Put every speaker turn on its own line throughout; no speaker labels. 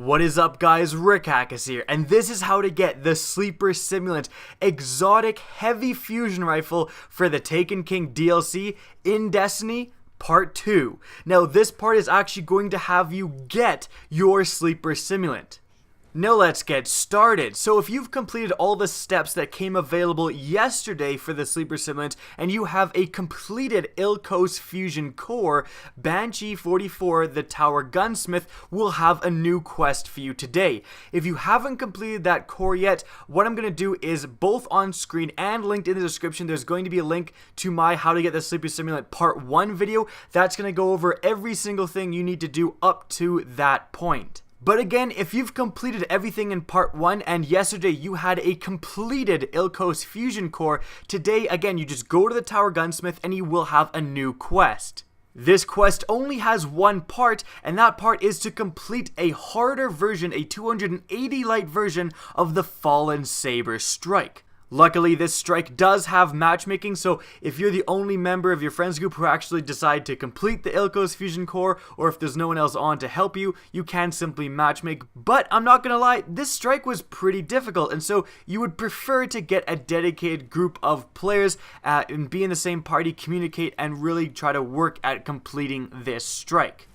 What is up guys, Rickackis here, and this is how to get the Sleeper Simulant exotic heavy fusion rifle for the Taken King DLC in Destiny Part 2. Now this part is actually going to have you get your Sleeper Simulant. Now let's get started. So if you've completed all the steps that came available yesterday for the Sleeper Simulant and you have a completed IKELOS fusion core, Banshee 44 the Tower Gunsmith will have a new quest for you today. If you haven't completed that core yet, what I'm going to do is both on screen and linked in the description, there's going to be a link to my How to Get the Sleeper Simulant Part 1 video. That's going to go over every single thing you need to do up to that point. But again, if you've completed everything in Part 1 and yesterday you had a completed IKELOS fusion core, today again you just go to the Tower Gunsmith and you will have a new quest. This quest only has one part, and that part is to complete a harder version, a 280 light version of the Fallen Saber strike. Luckily, this strike does have matchmaking, so if you're the only member of your friends group who actually decide to complete the IKELOS fusion core, or if there's no one else on to help you, you can simply matchmake. But I'm not gonna lie, this strike was pretty difficult, and so you would prefer to get a dedicated group of players and be in the same party, communicate, and really try to work at completing this strike.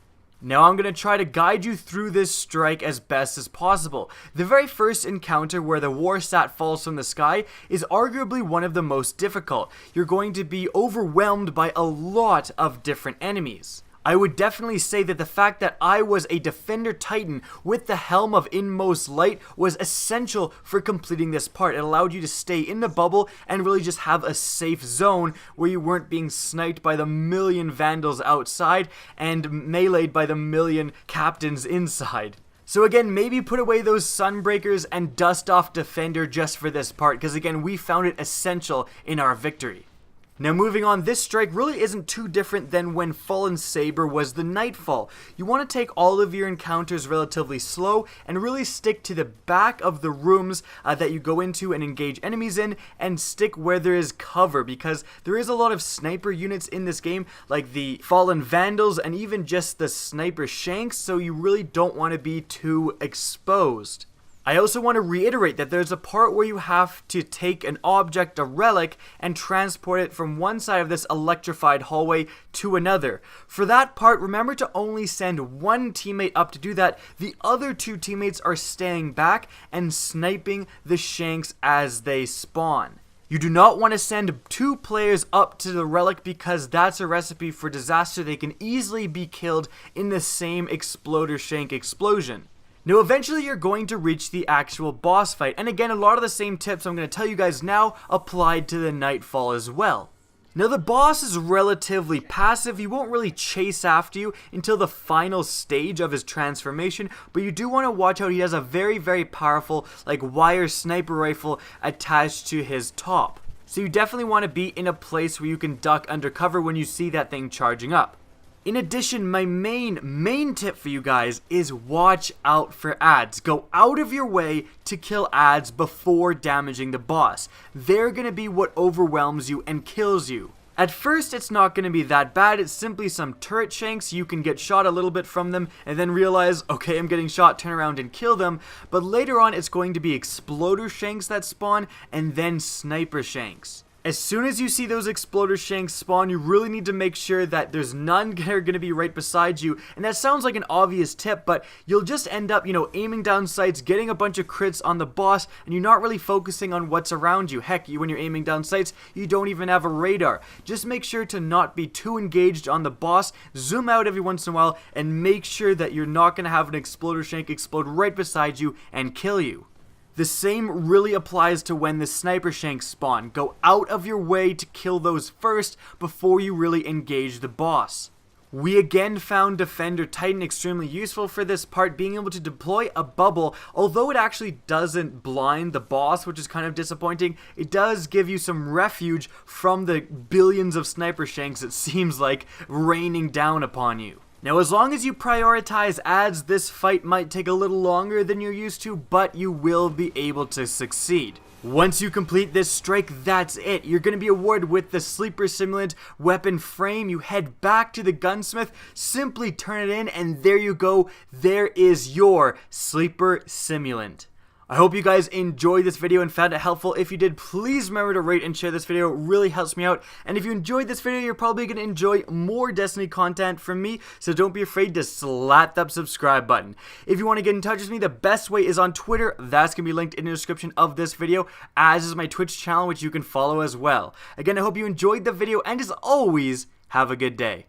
Now I'm going to try to guide you through this strike as best as possible. The very first encounter where the Warsat falls from the sky is arguably one of the most difficult. You're going to be overwhelmed by a lot of different enemies. I would definitely say that the fact that I was a Defender Titan with the Helm of Inmost Light was essential for completing this part. It allowed you to stay in the bubble and really just have a safe zone where you weren't being sniped by the million Vandals outside and meleeed by the million Captains inside. So again, maybe put away those Sunbreakers and dust off Defender just for this part, because again, we found it essential in our victory. Now moving on, this strike really isn't too different than when Fallen Saber was the Nightfall. You want to take all of your encounters relatively slow and really stick to the back of the rooms that you go into and engage enemies in, and stick where there is cover, because there is a lot of sniper units in this game, like the Fallen Vandals and even just the Sniper Shanks, so you really don't want to be too exposed. I also want to reiterate that there's a part where you have to take an object, a relic, and transport it from one side of this electrified hallway to another. For that part, remember to only send one teammate up to do that. The other two teammates are staying back and sniping the Shanks as they spawn. You do not want to send two players up to the relic, because that's a recipe for disaster. They can easily be killed in the same Exploder Shank explosion. Now eventually you're going to reach the actual boss fight, and again a lot of the same tips I'm going to tell you guys now applied to the Nightfall as well. Now the boss is relatively passive. He won't really chase after you until the final stage of his transformation, but you do want to watch out. He has a very powerful wire sniper rifle attached to his top. So you definitely want to be in a place where you can duck under cover when you see that thing charging up. In addition, my main tip for you guys is watch out for ads. Go out of your way to kill ads before damaging the boss. They're going to be what overwhelms you and kills you. At first, it's not going to be that bad. It's simply some turret shanks. You can get shot a little bit from them and then realize, okay, I'm getting shot, turn around and kill them. But later on, it's going to be exploder shanks that spawn and then sniper shanks. As soon as you see those exploder shanks spawn, you really need to make sure that there's none that are going to be right beside you. And that sounds like an obvious tip, but you'll just end up, aiming down sights, getting a bunch of crits on the boss, and you're not really focusing on what's around you. Heck, when you're aiming down sights, you don't even have a radar. Just make sure to not be too engaged on the boss. Zoom out every once in a while, and make sure that you're not going to have an exploder shank explode right beside you and kill you. The same really applies to when the sniper shanks spawn. Go out of your way to kill those first before you really engage the boss. We again found Defender Titan extremely useful for this part, being able to deploy a bubble. Although it actually doesn't blind the boss, which is kind of disappointing, it does give you some refuge from the billions of sniper shanks it seems like raining down upon you. Now, as long as you prioritize ads, this fight might take a little longer than you're used to, but you will be able to succeed. Once you complete this strike, that's it. You're going to be awarded with the Sleeper Simulant weapon frame. You head back to the gunsmith, simply turn it in, and there you go. There is your Sleeper Simulant. I hope you guys enjoyed this video and found it helpful. If you did, please remember to rate and share this video. It really helps me out. And if you enjoyed this video, you're probably going to enjoy more Destiny content from me, so don't be afraid to slap that subscribe button. If you want to get in touch with me, the best way is on Twitter. That's going to be linked in the description of this video, as is my Twitch channel, which you can follow as well. Again, I hope you enjoyed the video, and as always, have a good day.